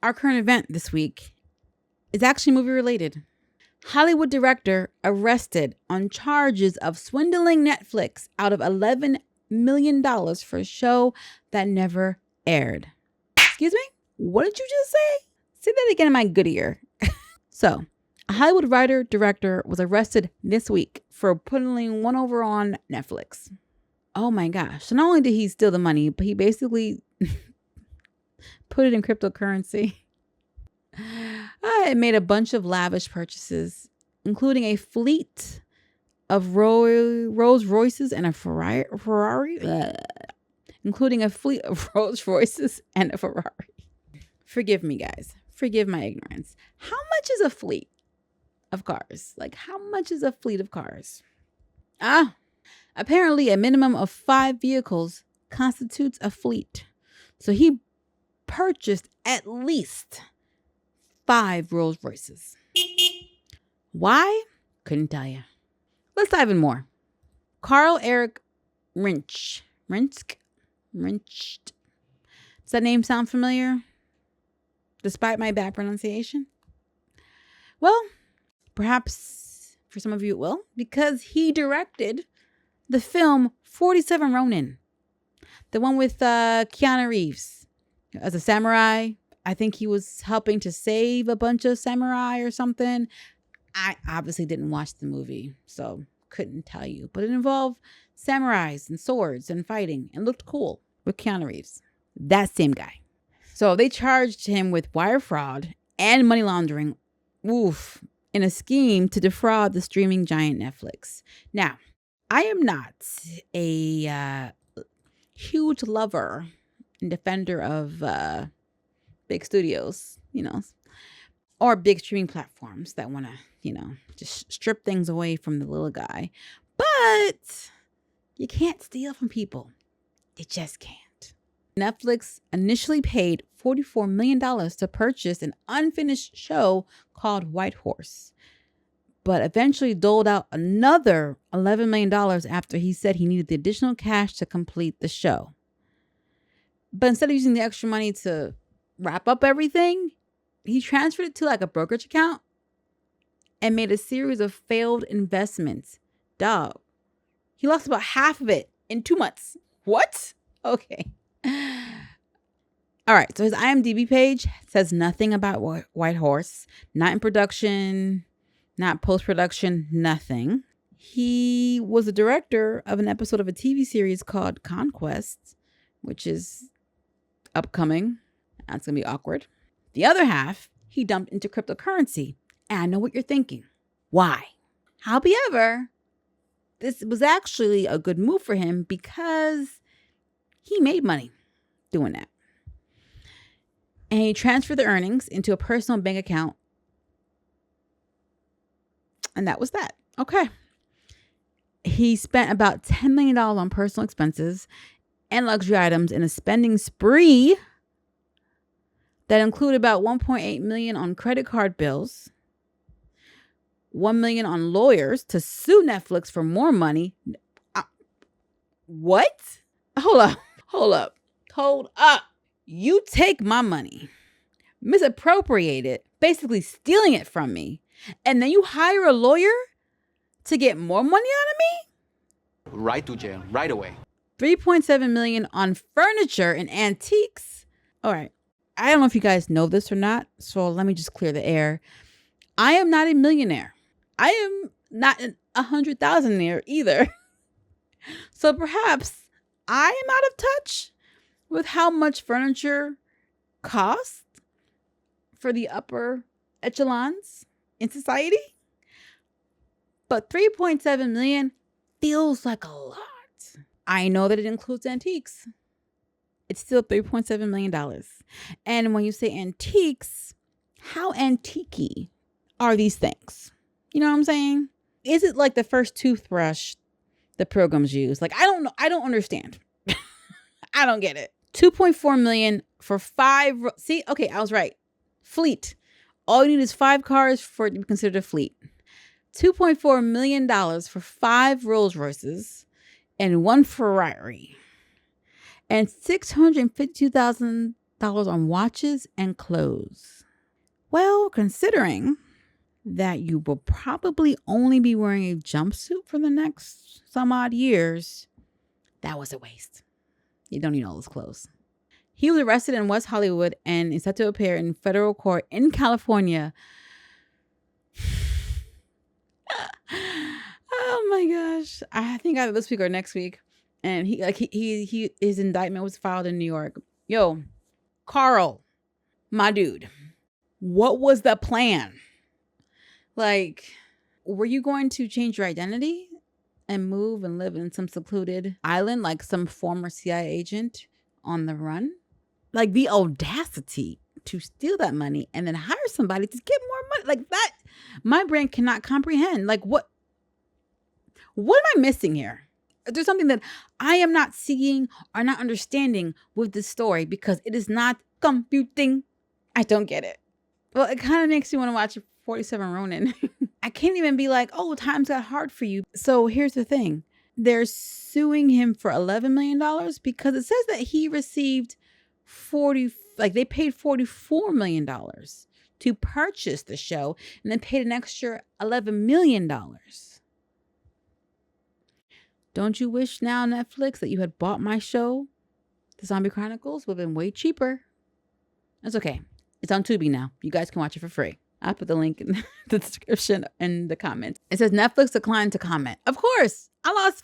our current event this week is actually movie related. Hollywood director arrested on charges of swindling Netflix out of $11 million for a show that never aired. Excuse me? What did you just say? Say that again in my good ear. So, a Hollywood writer-director was arrested this week for putting one over on Netflix. Oh my gosh. So not only did he steal the money, but he basically put it in cryptocurrency. It made a bunch of lavish purchases, including a fleet of Rolls Royces and a Ferrari. Including a fleet of Rolls Royces and a Ferrari. Forgive me, guys. Forgive my ignorance. How much is a fleet of cars? Like, how much is a fleet of cars? Apparently a minimum of 5 vehicles constitutes a fleet. So he purchased at least 5 Rolls Royces. Why? Couldn't tell you. Let's dive in more. Carl Eric Rinsch. Does that name sound familiar? Despite my bad pronunciation? Well, perhaps for some of you it will, because he directed the film 47 Ronin. The one with Keanu Reeves as a samurai. I think he was helping to save a bunch of samurai or something. I obviously didn't watch the movie, so couldn't tell you. But it involved samurais and swords and fighting and looked cool with Keanu Reeves. That same guy. So they charged him with wire fraud and money laundering. In a scheme to defraud the streaming giant Netflix. Now, I am not a huge lover and defender of big studios, or big streaming platforms that want to, just strip things away from the little guy. But you can't steal from people. You just can't. Netflix initially paid $44 million to purchase an unfinished show called White Horse, but eventually doled out another $11 million after he said he needed the additional cash to complete the show. But instead of using the extra money to wrap up everything, he transferred it to like a brokerage account and made a series of failed investments. Dog, he lost about half of it in 2 months. What? Okay. All right. So his IMDb page says nothing about White Horse, not in production, not post-production, nothing. He was the director of an episode of a TV series called Conquest, which is upcoming. That's going to be awkward. The other half, he dumped into cryptocurrency. And I know what you're thinking. Why? However, this was actually a good move for him because he made money doing that. And he transferred the earnings into a personal bank account. And that was that. Okay. He spent about $10 million on personal expenses and luxury items in a spending spree that included about $1.8 million on credit card bills, $1 million on lawyers to sue Netflix for more money. What? Hold up. You take my money, misappropriate it, basically stealing it from me, and then you hire a lawyer to get more money out of me? Right to jail, right away. $3.7 million on furniture and antiques. All right. I don't know if you guys know this or not, so let me just clear the air. I am not a millionaire. I am not an 100,000-aire either. So perhaps I am out of touch with how much furniture costs for the upper echelons in society. But $3.7 million feels like a lot. I know that it includes antiques. It's still $3.7 million. And when you say antiques, how antique-y are these things? You know what I'm saying? Is it like the first toothbrush the Pilgrims use? Like, I don't know. I don't understand. I don't get it. $2.4 million for 5. See, okay, I was right. Fleet. All you need is 5 cars for it to be considered a fleet. $2.4 million for 5 Rolls Royces and 1 Ferrari. And $652,000 on watches and clothes. Well, considering that you will probably only be wearing a jumpsuit for the next some odd years, that was a waste. You don't need all those clothes. He was arrested in West Hollywood and is set to appear in federal court in California. Oh my gosh. I think either this week or next week. And his indictment was filed in New York. Yo, Carl, my dude, what was the plan? Like, were you going to change your identity and move and live in some secluded island like some former CIA agent on the run? Like, the audacity to steal that money and then hire somebody to get more money. Like that, my brain cannot comprehend. Like, what am I missing here? There's something that I am not seeing or not understanding with this story because it is not computing. I don't get it. Well, it kind of makes you want to watch 47 Ronin. I can't even be like, oh, times got hard for you. So here's the thing. They're suing him for $11 million because it says that he received they paid $44 million to purchase the show and then paid an extra $11 million. Don't you wish now, Netflix, that you had bought my show? The Zombie Chronicles would have been way cheaper. That's okay. It's on Tubi now. You guys can watch it for free. I'll put the link in the description and the comments. It says Netflix declined to comment. Of course. I lost,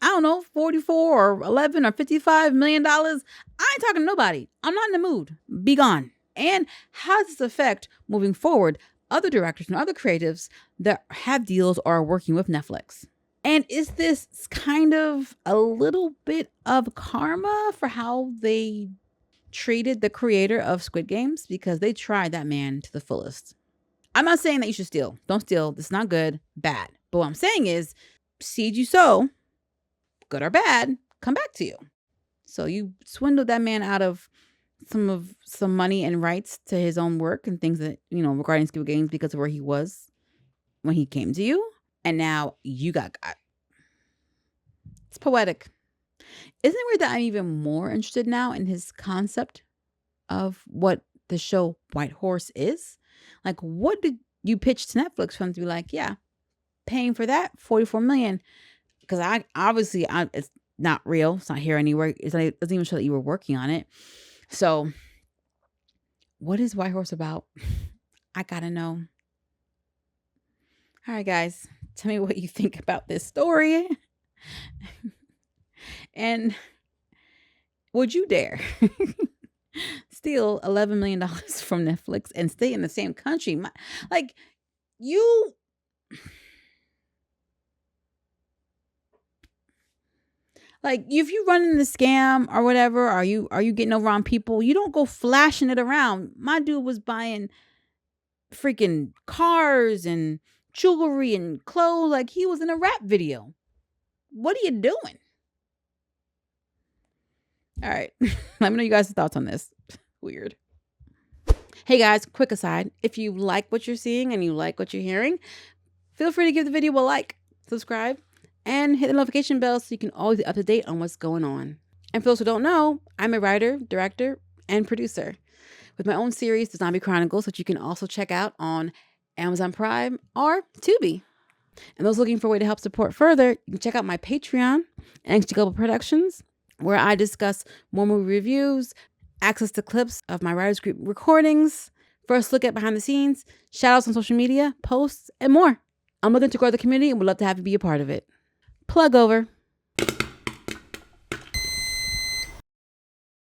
I don't know, 44 or 11 or $55 million. I ain't talking to nobody. I'm not in the mood. Be gone. And how does this affect, moving forward, other directors and other creatives that have deals or are working with Netflix? And is this kind of a little bit of karma for how they treated the creator of Squid Games? Because they tried that man to the fullest. I'm not saying that you should steal. Don't steal. This is not good. Bad. But what I'm saying is, seed you sow, good or bad, come back to you. So you swindled that man out of some money and rights to his own work and things that, regarding Squid Games because of where he was when he came to you. And now you got. It's poetic. Isn't it weird that I'm even more interested now in his concept of what the show White Horse is? Like, what did you pitch to Netflix for them to be like, yeah, paying for that $44 million? Because it's not real. It's not here anywhere. It doesn't even show that you were working on it. So what is White Horse about? I gotta know. All right, guys. Tell me what you think about this story. And would you dare steal $11 million from Netflix and stay in the same country? If you run in the scam or whatever, are you getting over on people? You don't go flashing it around. My dude was buying freaking cars and jewelry and clothes like he was in a rap video. What are you doing? All right. Let me know you guys' thoughts on this. Weird. Hey guys, quick aside. If you like what you're seeing and you like what you're hearing, feel free to give the video a like, subscribe, and hit the notification bell so you can always be up to date on what's going on. And for those who don't know, I'm a writer, director, and producer with my own series, The Zombie Chronicles, which you can also check out on Amazon Prime or Tubi. And those looking for a way to help support further, you can check out my Patreon, NXG Global Productions, where I discuss more movie reviews, access to clips of my writers group recordings, first look at behind the scenes, shout outs on social media, posts, and more. I'm looking to grow the community and would love to have you be a part of it. Plug over.